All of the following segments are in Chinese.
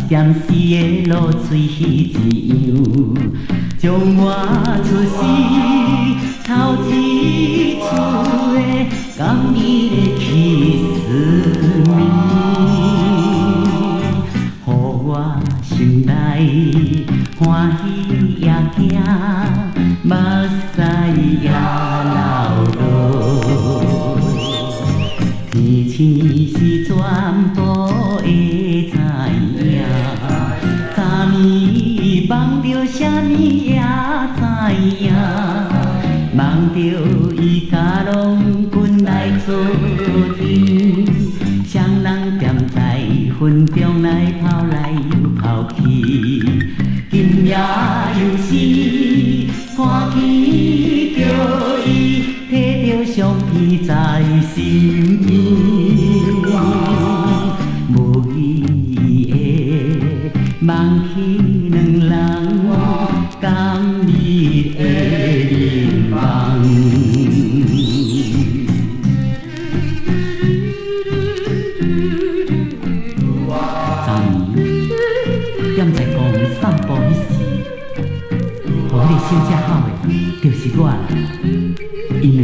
闪烁的露水一样，将我出世头一次的感伊的起思念，予我心内欢喜也惊，目屎也流落。天星是全部会知影，昨暝梦着啥物也知影，梦着伊甲龙君来做阵，双人踮在云中来跑来又跑去，今夜又是看见着伊，摕着相片在身边，无意的梦起两人甘蜜的凝望。踮在公园散步迄时，予你小姐好的就是我啦。因为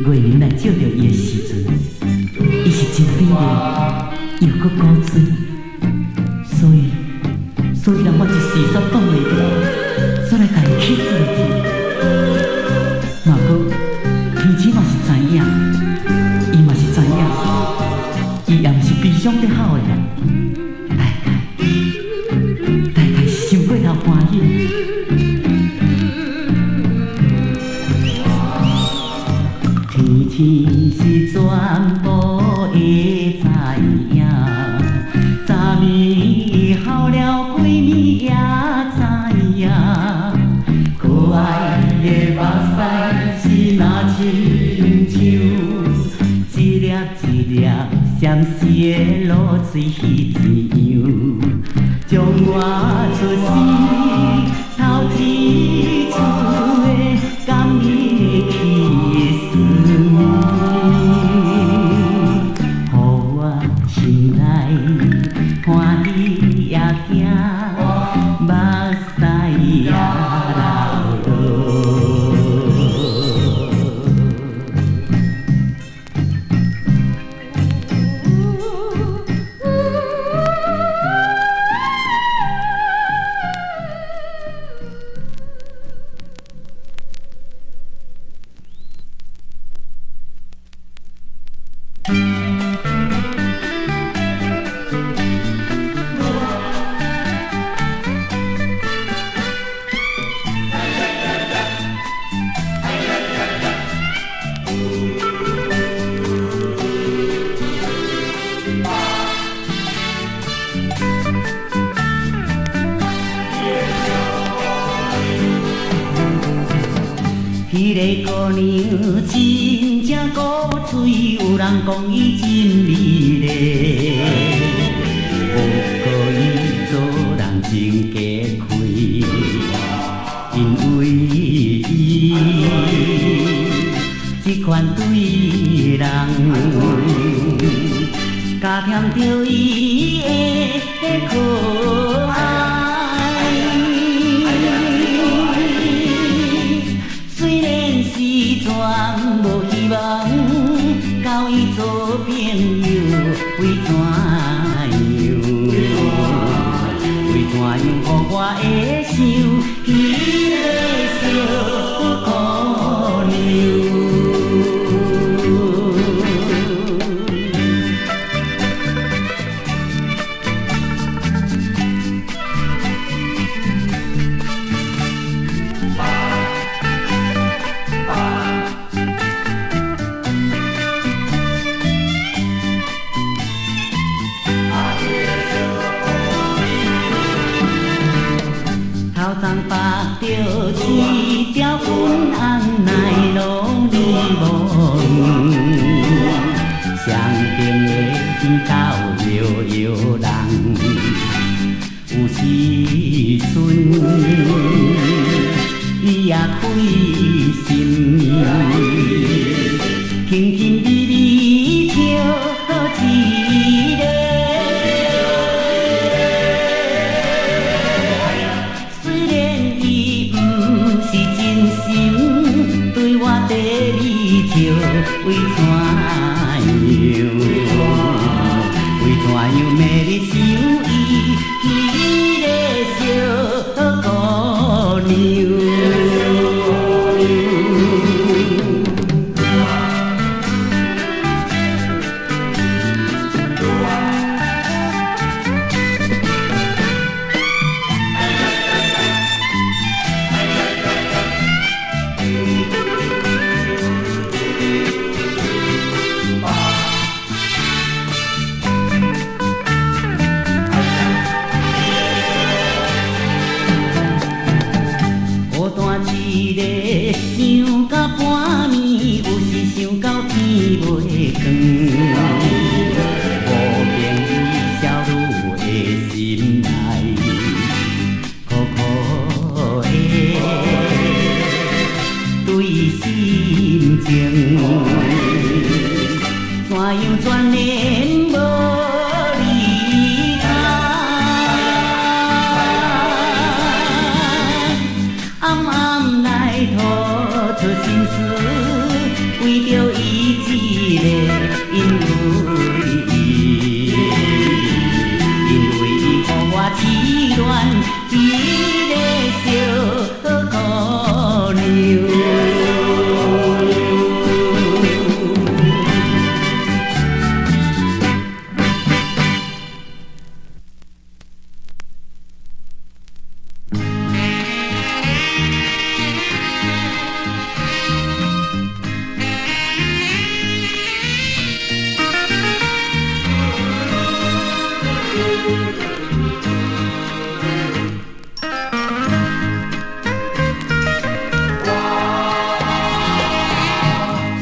月人来照着伊的时阵，伊是真美丽又搁古锥，所以让我一时煞挡袂住，煞来甲伊起死去。嘛搁天星嘛是知影，伊嘛是知影，伊也毋是悲伤在好的啦。大概是想过头欢喜。天星是全部会知影，昨暝哭了几暝也知影，可爱的目屎是那亲像一粒一粒闪烁的露水迄样，将我出世头一次的感伊的起思念，予我心内欢喜也惊，目屎也流落。迄个姑娘真正古锥，有人讲伊真美丽，不过伊做人真假开，因为伊这款对人，加添着伊的可爱。全无希望，交伊做朋友，为怎样？为怎样，予我会想迄个小姑娘？白着一条云红来拢你无远，上边的天狗摇摇人，有时阵伊也开心，轻轻微微笑一个。地里笑，为怎样？为怎样每日想伊迄个小姑娘？想到半暝，有时想到天袂光，无名伊少女的心内，苦苦的对心情，怎样全然无离开？暗暗来吐出心事，为着伊一个，因为伊予我痴恋一个小姑娘。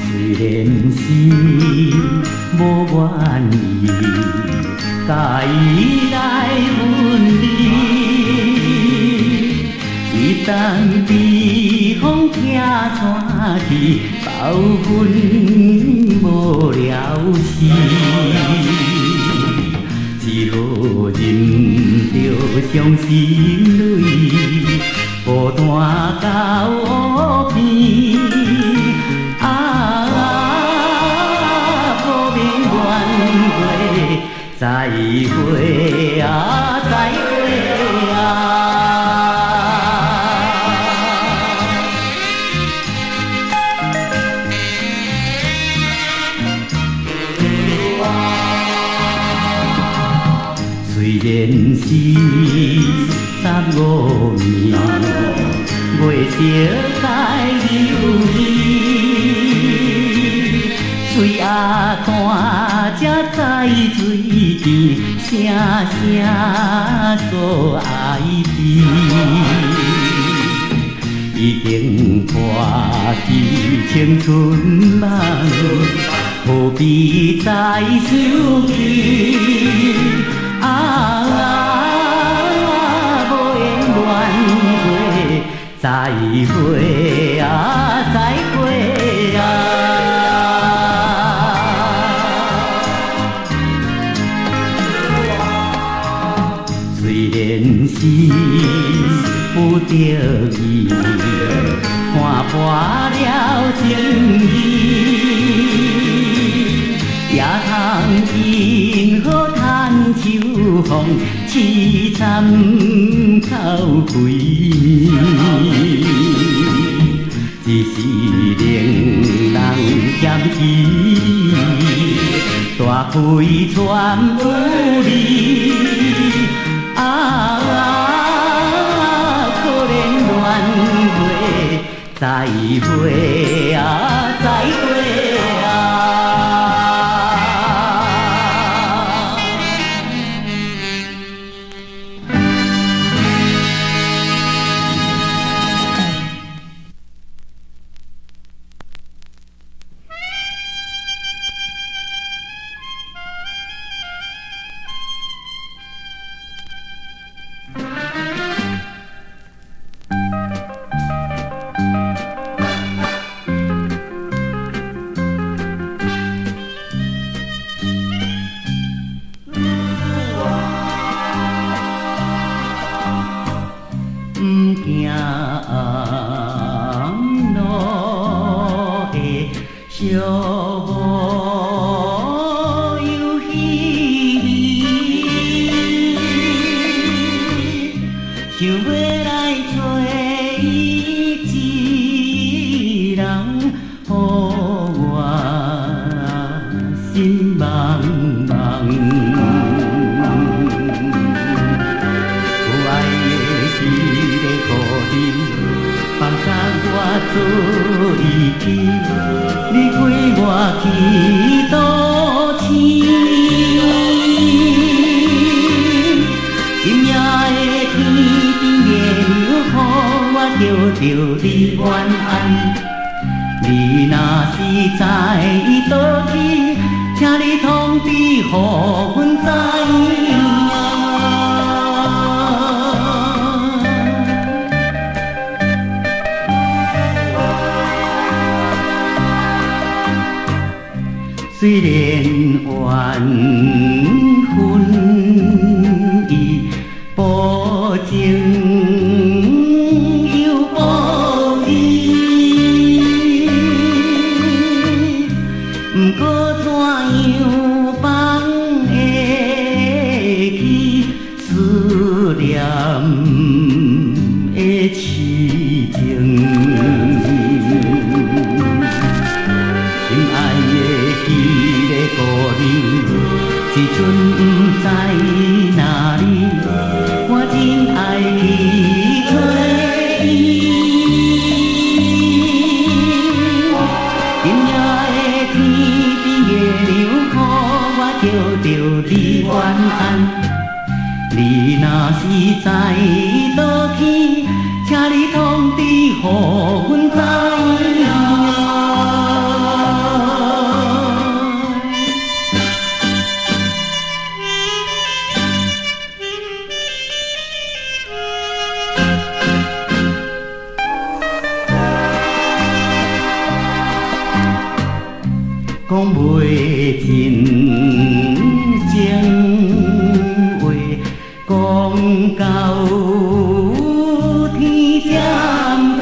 虽然是无愿意，甲伊来分离，一旦被风拆散去，包阮无了时，只好忍着伤心泪，孤单到乌边。再会啊，再会啊！虽然是15年，月色在流离，水鸭看才知水甜，声声诉爱悲。已经破去青春梦，何必再想起？无言怨过，再会啊，再会啊！虽然是不得已，看破了情义，也通今好叹秋风，凄惨哭几年，只是令人嫌弃，大开全有你。可怜恋过，再会啊，再会啊！无游戏，想要来找伊一人，予我心茫茫。有爱的彼个孤人，放下我做伊去。你陪我去倒市，今夜的天边月亮，予我叫着你晚安。你若是知伊倒去，请你通知予阮知影。虽然缘分已无情又无义，不过怎样放会去思念的痴情？时阵不知哪里，我真爱去找伊。今夜的天边月亮，予我叫着你晚安。你若是知倒去，请你通知予阮知影。讲袂尽情话，讲到天渐光。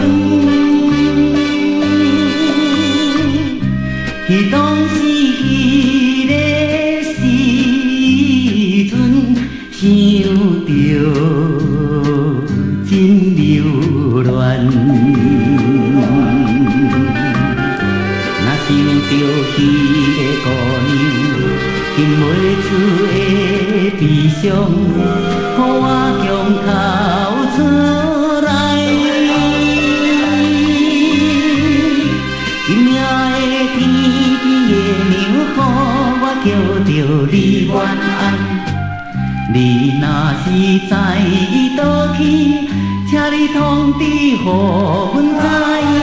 彼当时彼个时阵，想着真留恋。想着彼个姑娘，禁袂住的悲伤，予我强哭出来。今夜的天边月亮，予我叫着你晚安。你若是知伊倒去，请你通知予阮知影。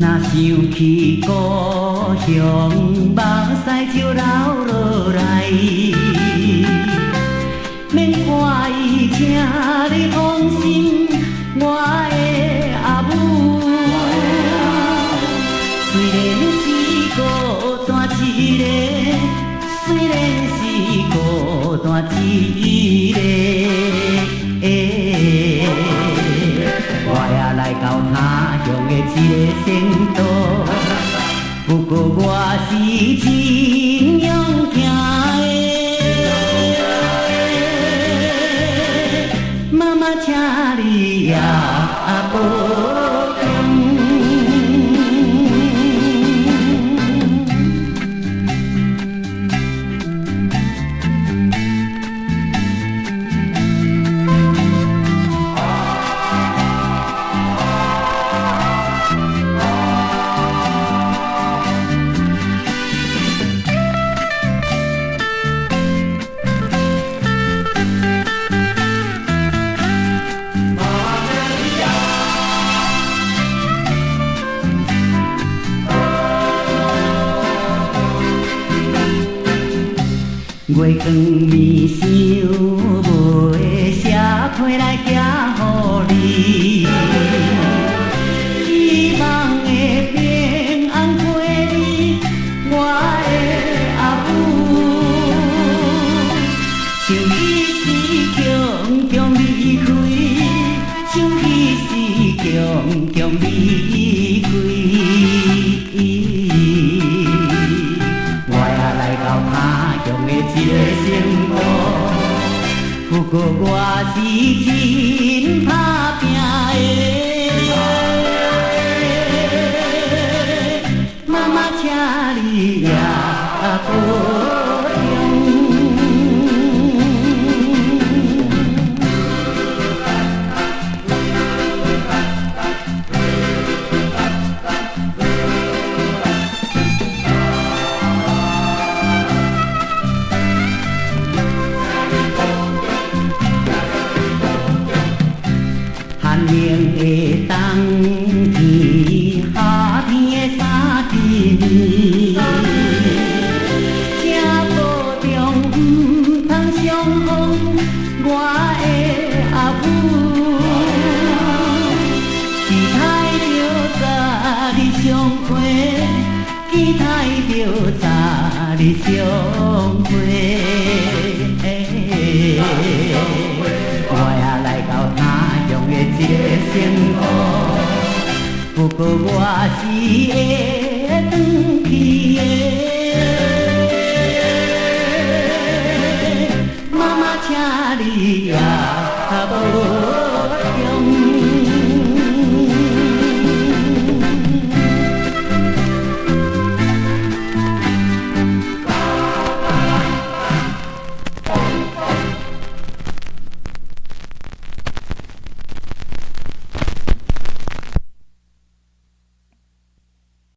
若想起故乡，目屎就流落来。免怪伊，请你放心，我的阿母。虽然是孤单一个，虽然是孤单一个，我也来到他乡的一个城都。不过我是真勇行的，妈妈请你也保重。月光暝想袂写批来寄予你，希望会平安过你，我的阿母。想起时强强离开，想起时强强离开。我也来到他乡的一个城堡，不过我是真打拼的，妈妈，请你也保重。寒冷的冬天，夏天的三更，请保重，唔通伤风我的阿母。期待着早日相会，期待着早日相会。我也来到他乡的一个城堡，不过我是会转去的，妈妈，请你也保